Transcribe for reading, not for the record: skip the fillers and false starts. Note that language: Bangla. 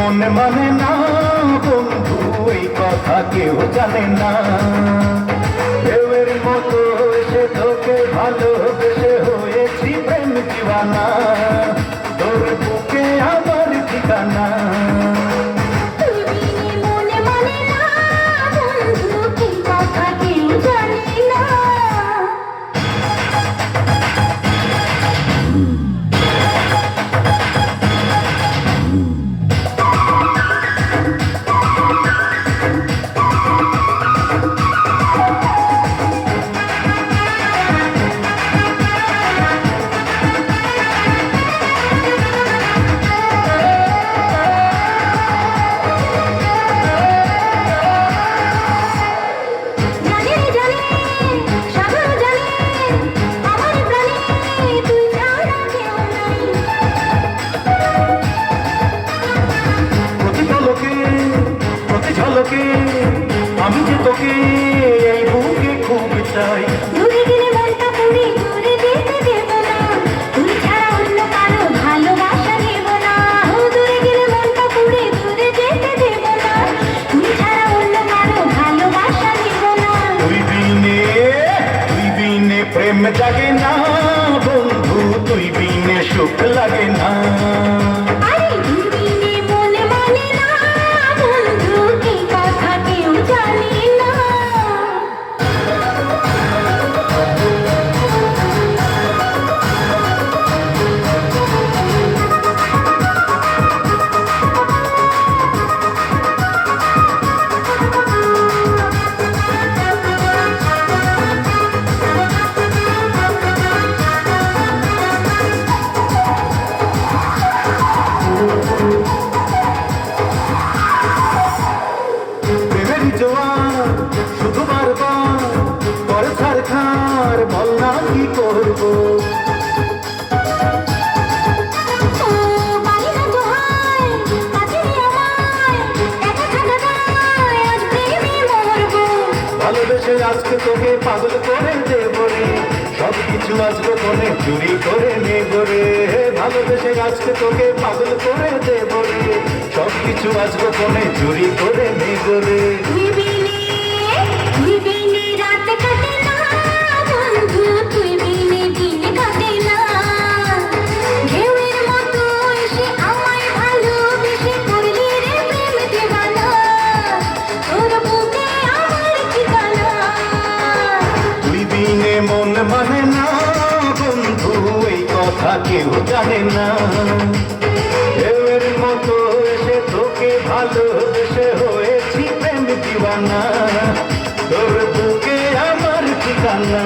মন মানে না বন্ধু, এই কথা কেউ জানে না। ঢেউয়ের মতো এসে তোকে ভালোবেসে হয়েছি প্রেম দিওয়ানা, তোর বুকে আমার ঠিকানা। আমি যে তোকে এই বুকে খুব চাই, দূরে গেলে মনটা পুড়ে দূরে যেতে দেব না, তুই ছাড়া অন্য কারো ভালোবাসা নেব না। দূরে গেলে মনটা পুড়ে দূরে যেতে দেব না, তুই ছাড়া অন্য কারো ভালোবাসা নেব না। তুই বিনে প্রেম জাগে না বন্ধু, তুই বিনে সুখ লাগে না। শুধু বারবার পরে ছাড়খার বল না কি করবো। ভালোবেসে আজকে তোকে পাগল করে দেব রে, সবকিছু আজকে কোনে চুরি করে নেব রে। ভালোবেসে আজকে তোকে পাগল করে দেব রে, সবকিছু আজকে কোনে চুরি করে নেব রে। মন মানে না বন্ধু, এই কথা কেউ জানে না। ঢেউয়ের মতো এসে তোকে ভালোবেসে হয়েছি প্রেম দিওয়ানা, তোর বুকে আমার ঠিকানা।